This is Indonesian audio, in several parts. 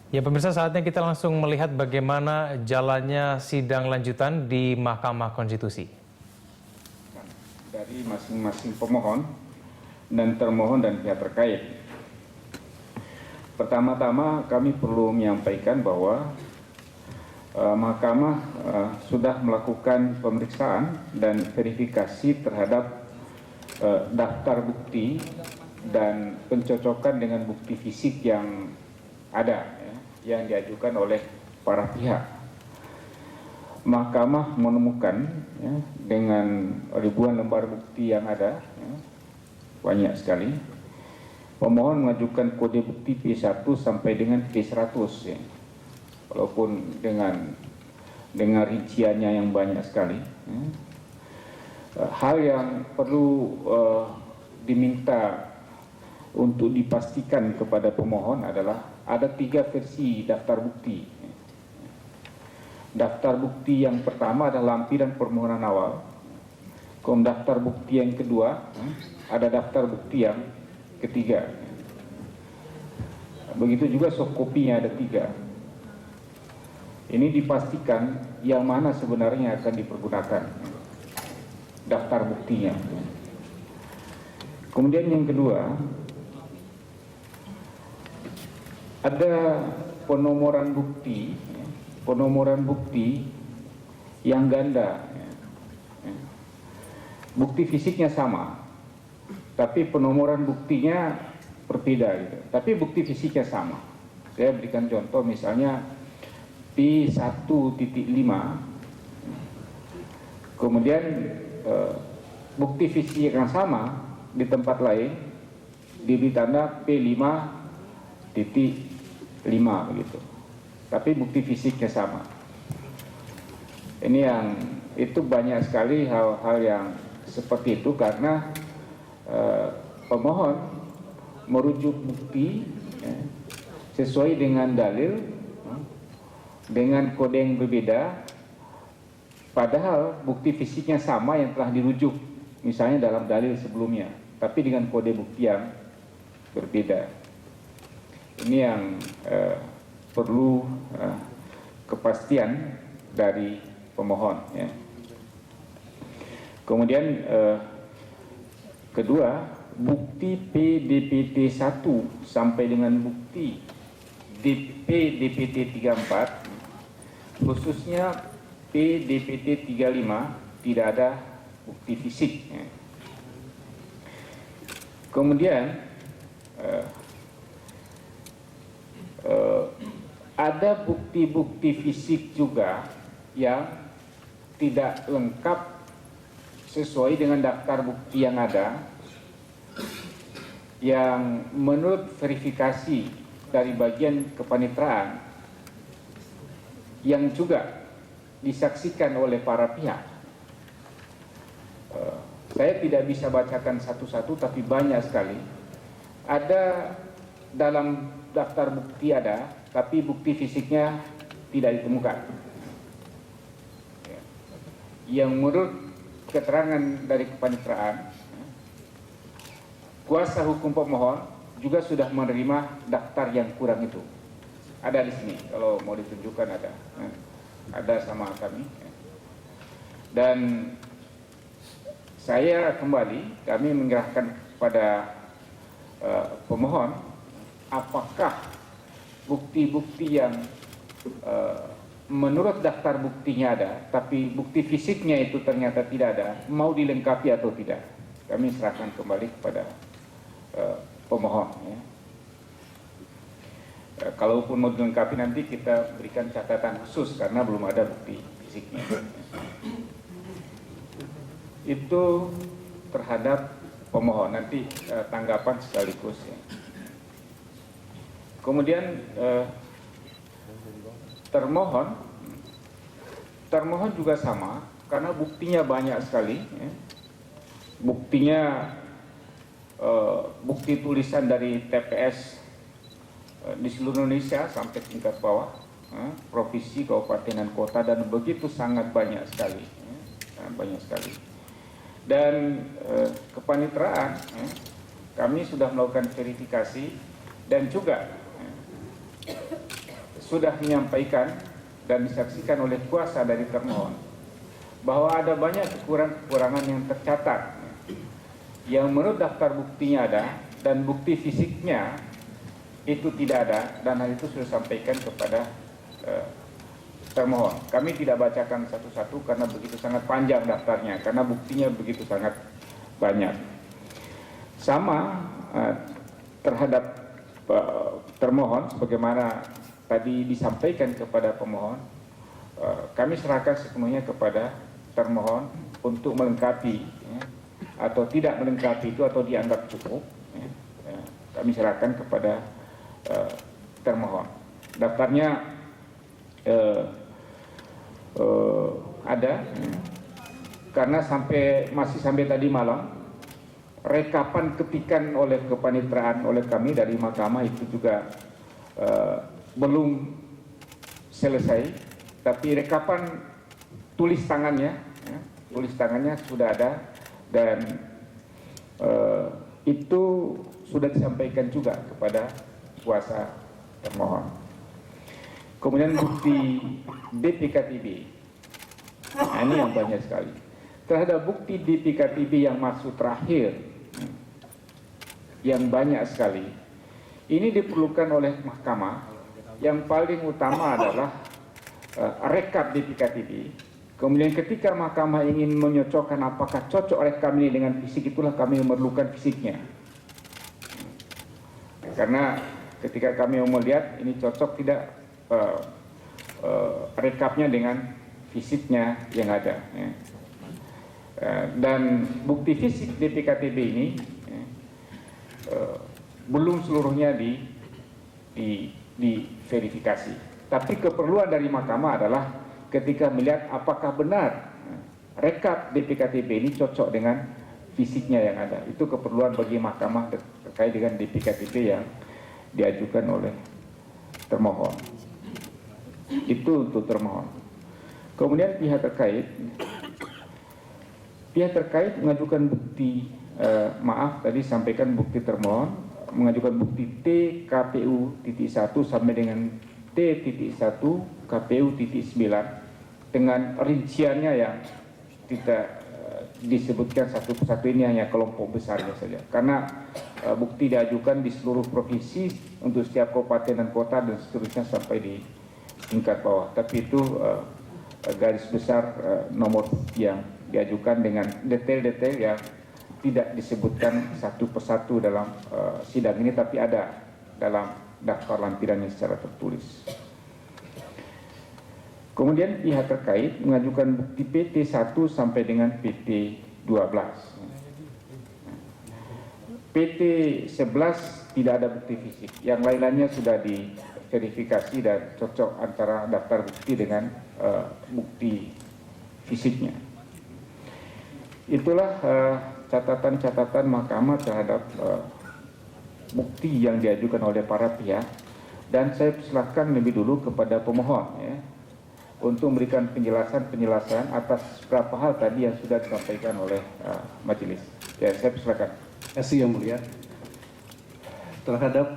Ya pemirsa, saatnya kita langsung melihat bagaimana jalannya sidang lanjutan di Mahkamah Konstitusi. Dari masing-masing pemohon dan termohon dan pihak terkait. Pertama-tama kami perlu menyampaikan bahwa Mahkamah sudah melakukan pemeriksaan dan verifikasi terhadap daftar bukti dan pencocokan dengan bukti fisik yang ada, yang diajukan oleh para pihak. Mahkamah menemukan dengan ribuan lembar bukti yang ada, banyak sekali. Pemohon mengajukan kode bukti P1 sampai dengan P100, walaupun dengan rinciannya yang banyak sekali. Hal yang perlu diminta untuk dipastikan kepada pemohon adalah ada 3 versi daftar bukti. Daftar bukti yang pertama adalah lampiran permohonan awal. Kemudian daftar bukti yang kedua, ada daftar bukti yang ketiga. Begitu juga soft copy-nya ada 3. Ini dipastikan yang mana sebenarnya akan dipergunakan daftar buktinya. Kemudian yang kedua, ada penomoran bukti yang ganda. Bukti fisiknya sama, tapi penomoran buktinya berbeda gitu. Tapi bukti fisiknya sama. Saya berikan contoh, misalnya P1.5, kemudian bukti fisik yang sama di tempat lain diberi tanda P5.5 begitu, tapi bukti fisiknya sama. Ini yang itu banyak sekali hal-hal yang seperti itu karena pemohon merujuk bukti sesuai dengan dalil dengan kode yang berbeda, padahal bukti fisiknya sama yang telah dirujuk misalnya dalam dalil sebelumnya, tapi dengan kode bukti yang berbeda. Ini yang perlu kepastian dari pemohon. Kemudian kedua, bukti PDPT 1 sampai dengan bukti PDPT 34, khususnya PDPT 35 tidak ada bukti fisik. Kemudian ada bukti-bukti fisik juga yang tidak lengkap sesuai dengan daftar bukti yang ada, yang menurut verifikasi dari bagian kepanitraan yang juga disaksikan oleh para pihak. Saya tidak bisa bacakan satu-satu, tapi banyak sekali. Ada dalam daftar bukti ada, tapi bukti fisiknya tidak ditemukan. Yang menurut keterangan dari kepanitraan, kuasa hukum pemohon juga sudah menerima daftar yang kurang itu. Ada di sini, kalau mau ditunjukkan ada sama kami. Dan kami menyerahkan kepada pemohon, apakah bukti-bukti yang menurut daftar buktinya ada, tapi bukti fisiknya itu ternyata tidak ada, mau dilengkapi atau tidak. Kami serahkan kembali kepada pemohon. Kalaupun mau dilengkapi nanti kita berikan catatan khusus karena belum ada bukti fisiknya. Itu terhadap pemohon, nanti tanggapan sekaligus. Kemudian termohon juga sama karena buktinya banyak sekali. Buktinya bukti tulisan dari TPS di seluruh Indonesia sampai tingkat bawah, provinsi, kabupaten dan kota, dan begitu sangat banyak sekali, Dan kepanitraan, kami sudah melakukan verifikasi dan juga sudah menyampaikan dan disaksikan oleh kuasa dari termohon bahwa ada banyak kekurangan yang tercatat yang menurut daftar buktinya ada dan bukti fisiknya itu tidak ada, dan hal itu sudah disampaikan kepada termohon. Kami tidak bacakan satu-satu karena begitu sangat panjang daftarnya, karena buktinya begitu sangat banyak. Sama terhadap termohon, sebagaimana tadi disampaikan kepada pemohon, kami serahkan sepenuhnya kepada termohon untuk melengkapi, ya, atau tidak melengkapi itu atau dianggap cukup, ya, kami serahkan kepada termohon. Daftarnya ada, ya, karena masih sampai tadi malam rekapan ketikan oleh kepaniteraan oleh kami dari mahkamah itu juga belum selesai, tapi rekapan tulis tangannya, ya, tulis tangannya sudah ada, dan itu sudah disampaikan juga kepada kuasa termohon. Kemudian bukti DPKTB, nah, ini yang banyak sekali. Terhadap bukti DPKTB yang masuk terakhir, yang banyak sekali, ini diperlukan oleh mahkamah. Yang paling utama adalah rekap DPKTB. Kemudian ketika mahkamah ingin menyocokkan apakah cocok rekam ini dengan fisik, itulah kami memerlukan fisiknya. Karena ketika kami mau melihat ini cocok tidak rekapnya dengan fisiknya yang ada, ya. Dan bukti fisik DPKTB ini, ya, belum seluruhnya diverifikasi. Tapi keperluan dari mahkamah adalah ketika melihat apakah benar rekap DPKTB ini cocok dengan fisiknya yang ada. Itu keperluan bagi mahkamah terkait dengan DPKTB yang diajukan oleh termohon. Itu untuk termohon. Kemudian pihak terkait mengajukan bukti, tadi sampaikan bukti termohon mengajukan bukti TKPU.1 sampai dengan T.1 KPU.9 dengan rinciannya yang tidak disebutkan satu persatu, ini hanya kelompok besarnya saja, karena bukti diajukan di seluruh provinsi untuk setiap kabupaten dan kota dan seterusnya sampai di tingkat bawah. Tapi itu garis besar nomor yang diajukan dengan detail-detail yang tidak disebutkan satu persatu dalam sidang ini, tapi ada dalam daftar lampirannya secara tertulis. Kemudian pihak terkait mengajukan bukti PT1 sampai dengan PT12. PT11 tidak ada bukti fisik, yang lain-lainnya sudah diverifikasi dan cocok antara daftar bukti dengan bukti fisiknya. Itulah catatan-catatan mahkamah terhadap bukti yang diajukan oleh para pihak, dan saya persilahkan lebih dulu kepada pemohon, ya, untuk memberikan penjelasan atas beberapa hal tadi yang sudah disampaikan oleh majelis. Ya, saya persilakan. Terima kasih Yang Mulia. Terhadap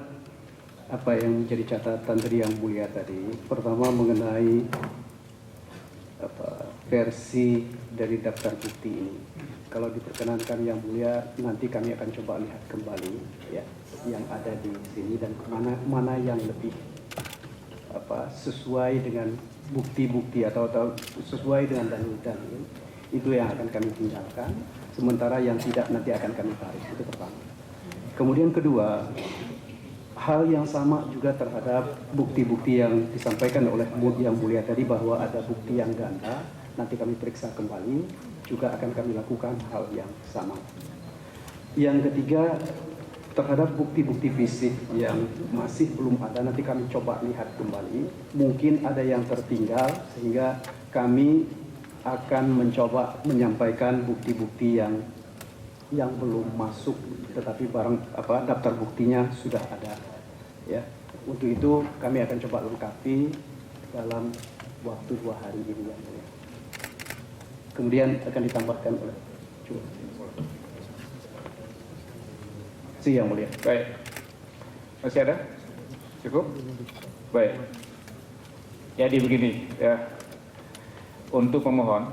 apa yang menjadi catatan dari Yang Mulia tadi, pertama mengenai versi dari daftar bukti ini. Kalau diperkenankan Yang Mulia, nanti kami akan coba lihat kembali, ya, yang ada di sini dan mana yang lebih sesuai dengan bukti-bukti atau sesuai dengan dalil-dalil, itu yang akan kami tinggalkan, sementara yang tidak nanti akan kami tarik. Itu pertama. Kemudian kedua, hal yang sama juga terhadap bukti-bukti yang disampaikan oleh Yang Mulia tadi, bahwa ada bukti yang ganda, nanti kami periksa kembali, juga akan kami lakukan hal yang sama. Yang ketiga, terhadap bukti-bukti fisik yang masih belum ada, nanti kami coba lihat kembali. Mungkin ada yang tertinggal, sehingga kami akan mencoba menyampaikan bukti-bukti yang belum masuk, tetapi daftar buktinya sudah ada. Ya, untuk itu kami akan coba lengkapi dalam waktu 2 hari ini, ya. Kemudian akan ditambahkan oleh Yang Mulia. Baik. Masih ada? Cukup? Baik. Jadi begini, ya, untuk pemohon,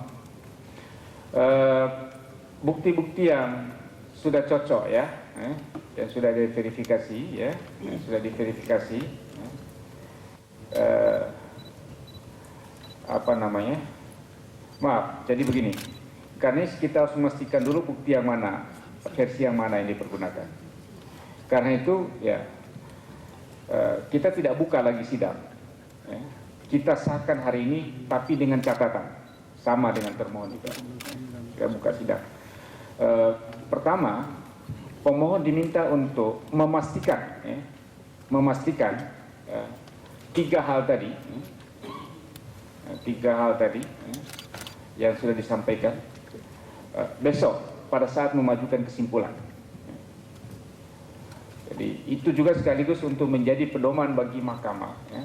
bukti-bukti yang sudah cocok ya, yang sudah diverifikasi ya, yang sudah diverifikasi, apa namanya? Maaf, jadi begini, karena kita harus memastikan dulu bukti yang mana, versi yang mana yang dipergunakan. Karena itu ya, kita tidak buka lagi sidang. Ya. Kita sahkan hari ini, tapi dengan catatan sama dengan termohon juga. Kita buka sidang. Pertama, pemohon diminta untuk memastikan, tiga hal tadi, yang sudah disampaikan besok pada saat memajukan kesimpulan. Jadi itu juga sekaligus untuk menjadi pedoman bagi mahkamah ya,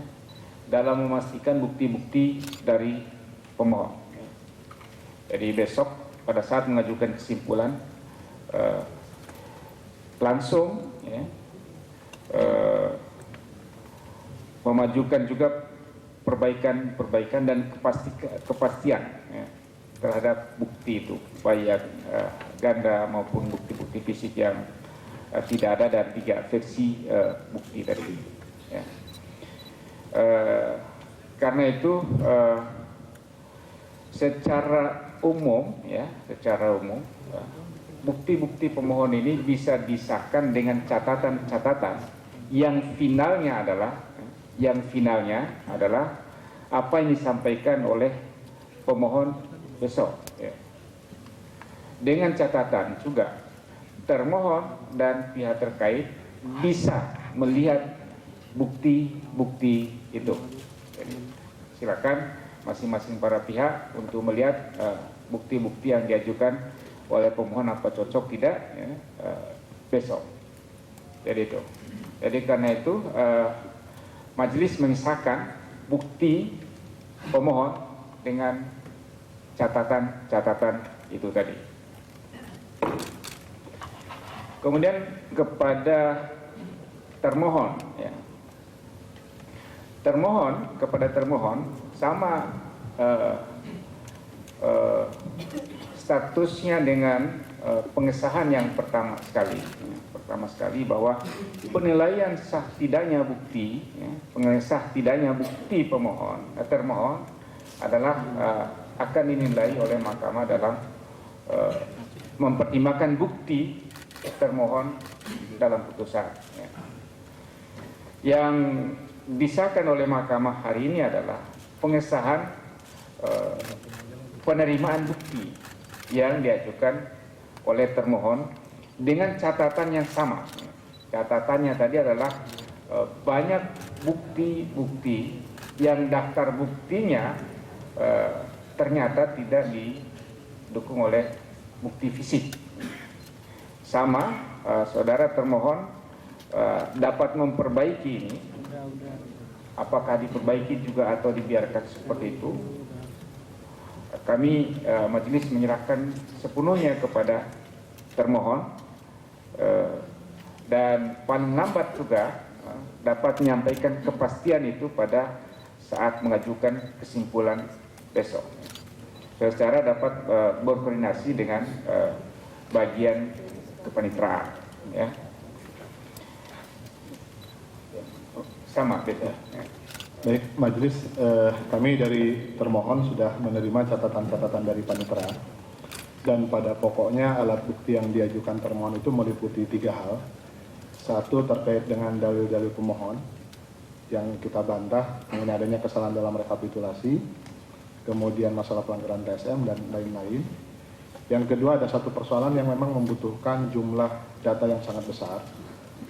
dalam memastikan bukti-bukti dari pemohon. Jadi besok pada saat mengajukan kesimpulan langsung ya, memajukan juga perbaikan dan kepastian ya, terhadap bukti itu, baik ganda maupun bukti-bukti fisik yang tidak ada dan tiga versi bukti tadi. Ya. Karena itu secara umum bukti-bukti pemohon ini bisa disahkan dengan catatan-catatan yang finalnya adalah apa yang disampaikan oleh pemohon besok ya. Dengan catatan juga termohon dan pihak terkait bisa melihat bukti-bukti itu. Jadi, silakan masing-masing para pihak untuk melihat bukti-bukti yang diajukan oleh pemohon apa cocok tidak ya, besok. Jadi itu. Jadi karena itu majelis mengisahkan bukti pemohon dengan catatan-catatan itu tadi. Kemudian kepada termohon ya. Kepada termohon sama statusnya dengan pengesahan yang pertama sekali bahwa penilaian sah tidaknya bukti ya, pengesah tidaknya bukti termohon adalah akan dinilai oleh mahkamah dalam mempertimbangkan bukti termohon dalam putusan ya. Yang disahkan oleh mahkamah hari ini adalah pengesahan penerimaan bukti yang diajukan oleh termohon dengan catatan yang sama. Catatannya tadi adalah banyak bukti-bukti yang daftar buktinya ternyata tidak didukung oleh bukti fisik. Sama, saudara termohon dapat memperbaiki ini, apakah diperbaiki juga atau dibiarkan seperti itu. Kami majelis menyerahkan sepenuhnya kepada termohon dan paling lambat juga dapat menyampaikan kepastian itu pada saat mengajukan kesimpulan besok. Secara dapat berkoordinasi dengan bagian kepaniteraan ya. Sama beda. Baik, majelis, kami dari termohon sudah menerima catatan-catatan dari panitera dan pada pokoknya alat bukti yang diajukan termohon itu meliputi 3 hal. Satu, terkait dengan dalil-dalil pemohon yang kita bantah mengenai adanya kesalahan dalam rekapitulasi, kemudian masalah pelanggaran TSM dan lain-lain. Yang kedua, ada satu persoalan yang memang membutuhkan jumlah data yang sangat besar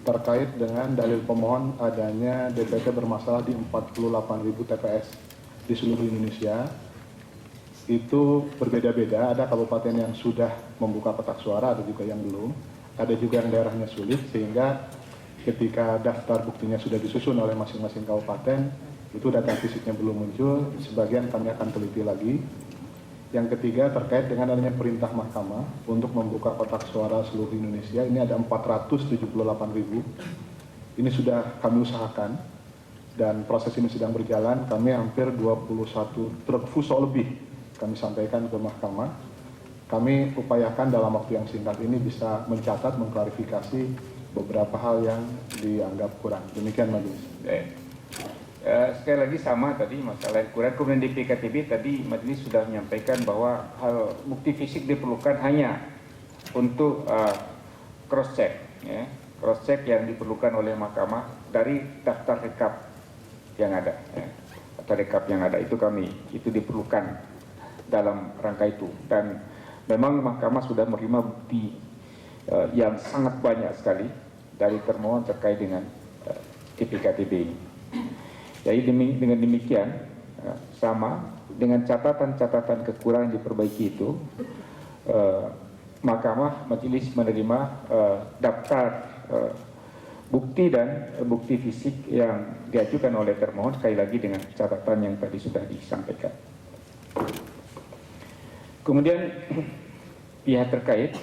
terkait dengan dalil pemohon adanya DPT bermasalah di 48.000 TPS di seluruh Indonesia. Itu berbeda-beda, ada kabupaten yang sudah membuka kotak suara, ada juga yang belum, ada juga yang daerahnya sulit, sehingga ketika daftar buktinya sudah disusun oleh masing-masing kabupaten, itu data fisiknya belum muncul, sebagian kami akan teliti lagi. Yang ketiga, terkait dengan adanya perintah mahkamah untuk membuka kotak suara seluruh Indonesia, ini ada 478.000. Ini sudah kami usahakan dan proses ini sedang berjalan. Kami hampir 21 truk fuso lebih kami sampaikan ke mahkamah. Kami upayakan dalam waktu yang singkat ini bisa mencatat, mengklarifikasi beberapa hal yang dianggap kurang. Demikian majelis. Sekali lagi sama tadi masalah yang kurang. Kemudian di PKTB tadi majelis sudah menyampaikan bahwa hal bukti fisik diperlukan hanya untuk cross check, ya. Cross check yang diperlukan oleh mahkamah dari daftar rekap yang ada, ya. Daftar rekap yang ada itu itu diperlukan dalam rangka itu, dan memang mahkamah sudah menerima bukti yang sangat banyak sekali dari termohon terkait dengan PKTB ini. Jadi dengan demikian sama dengan catatan-catatan kekurangan yang diperbaiki itu, mahkamah majelis menerima daftar bukti dan bukti fisik yang diajukan oleh termohon, sekali lagi dengan catatan yang tadi sudah disampaikan. Kemudian pihak terkait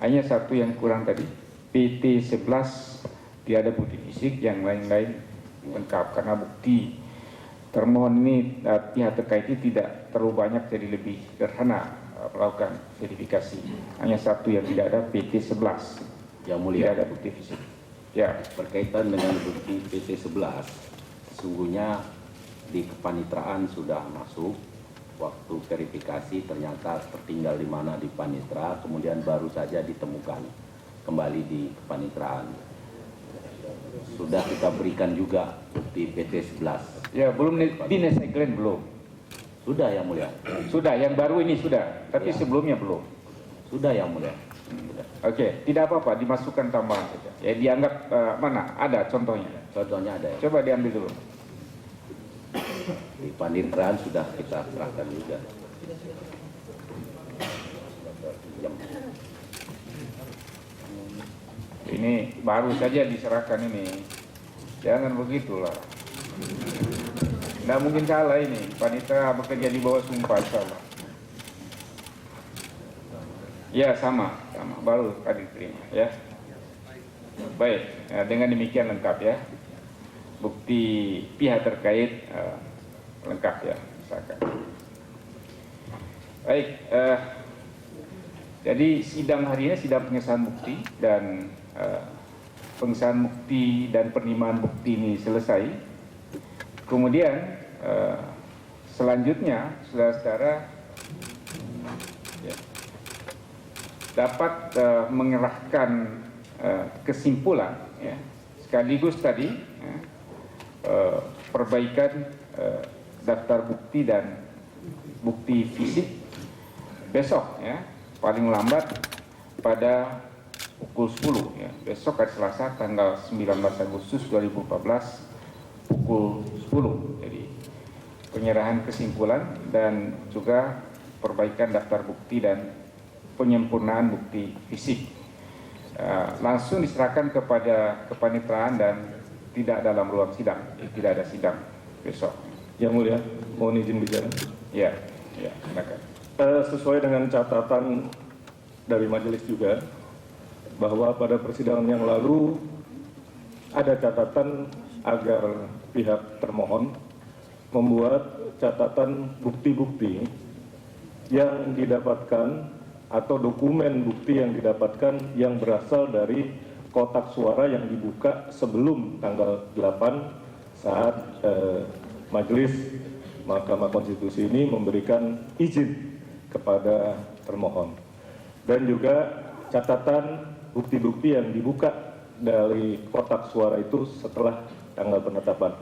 hanya satu yang kurang tadi, PT 11 tidak ada bukti fisik, yang lain-lain lengkap karena bukti termohon ini pihak terkait ini tidak terlalu banyak, jadi lebih sederhana melakukan verifikasi. Hanya satu yang tidak ada, PT 11 yang mulia, tidak ada bukti fisik. Ya, berkaitan dengan bukti PT 11, sesungguhnya di kepanitraan sudah masuk. Waktu verifikasi ternyata tertinggal di mana di panitra, kemudian baru saja ditemukan kembali di kepanitraan. Sudah kita berikan juga bukti PT 11. ya belum di Neseglen belum. Sudah yang mulia. Sudah, yang baru ini sudah, tapi Ya. sebelumnya belum. Sudah yang mulia. Sudah. Oke, tidak apa-apa, dimasukkan tambahan saja. Ya dianggap mana? Ada contohnya. Contohnya ada ya. Coba diambil dulu. Di panitraan sudah kita serahkan juga. Ini baru saja diserahkan ini. Jangan begitulah. Tidak mungkin salah ini. Panitra bekerja di bawah sumpah salah. Ya sama. Baru tadi terima ya. Baik, dengan demikian lengkap ya. Bukti pihak terkait lengkap ya, misalkan. Baik, jadi sidang hari ini sidang pengesahan bukti dan pengesahan bukti dan penerimaan bukti ini selesai. Kemudian selanjutnya saudara-saudara ya, dapat mengerahkan kesimpulan ya, sekaligus tadi ya, perbaikan daftar bukti dan bukti fisik besok ya, paling lambat pada pukul 10 ya. Besok hari Selasa tanggal 19 Agustus 2014 pukul 10. Jadi penyerahan kesimpulan dan juga perbaikan daftar bukti dan penyempurnaan bukti fisik langsung diserahkan kepada kepanitraan dan tidak dalam ruang sidang, tidak ada sidang besok. Yang mulia, mohon izin bicara. Ya, silakan. Sesuai dengan catatan dari majelis juga, bahwa pada persidangan yang lalu ada catatan agar pihak termohon membuat catatan bukti-bukti yang didapatkan atau dokumen bukti yang didapatkan yang berasal dari kotak suara yang dibuka sebelum tanggal 8 saat Majelis Mahkamah Konstitusi ini memberikan izin kepada termohon, dan juga catatan bukti-bukti yang dibuka dari kotak suara itu setelah tanggal penetapan.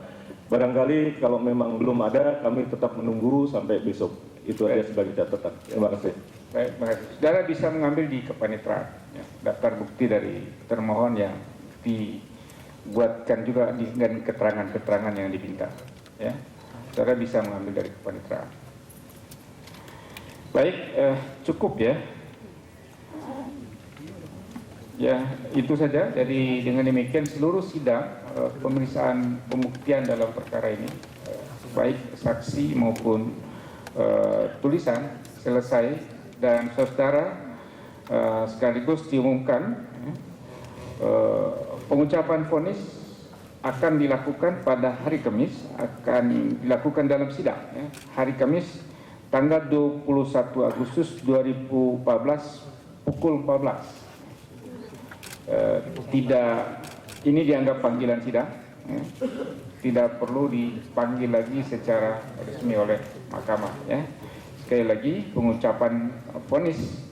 Barangkali kalau memang belum ada, kami tetap menunggu sampai besok. Itu aja sebagai catatan. Terima kasih. Baik, terima kasih. Saudara bisa mengambil di kepanitraan ya, daftar bukti dari termohon yang dibuatkan juga dengan keterangan-keterangan yang diminta. Ya, saudara bisa mengambil dari kepanitraan. Baik, cukup ya. Ya, itu saja. Jadi dengan demikian seluruh sidang pemeriksaan pembuktian dalam perkara ini, baik saksi maupun tulisan selesai, dan saudara sekaligus diumumkan Pengucapan vonis akan dilakukan pada hari Kamis, akan dilakukan dalam sidang ya. Hari Kamis tanggal 21 Agustus 2014 pukul 14. Ini dianggap panggilan sidang ya. Tidak perlu dipanggil lagi secara resmi oleh mahkamah ya. Sekali lagi, pengucapan vonis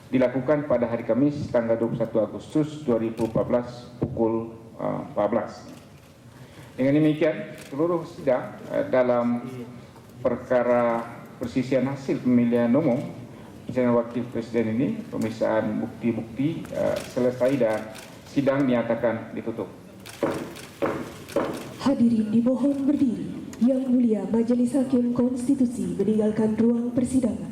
dilakukan pada hari Kamis tanggal 21 Agustus 2014 pukul 14. Dengan demikian, seluruh sidang dalam perkara persisian hasil pemilihan umum Presiden Wakil Presiden ini, pemeriksaan bukti-bukti selesai dan sidang dinyatakan ditutup. Hadirin dimohon berdiri. Yang Mulia Majelis Hakim Konstitusi meninggalkan ruang persidangan.